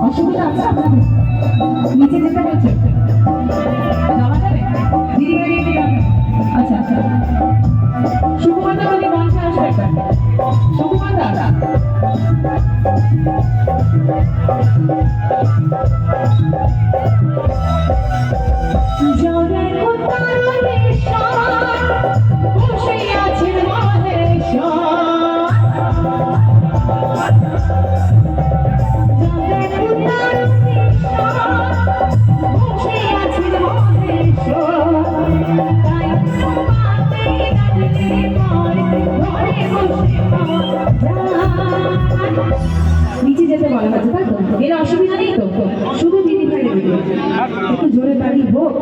অসুবিধা আছে আপনাদের? নিচে যেতে বলছে যাওয়া যাবে? দিদি গাড়ি নিয়ে যাবে? আচ্ছা আচ্ছা, সুকুমার দা যদি মঞ্চে আসবে একবার। সুকুমার দা নিচে যেতে বলা হচ্ছে, তাই তো? এর অসুবিধা নেই তো? শুধু দিদি ভাই একটু জোরে বাড়ি হোক।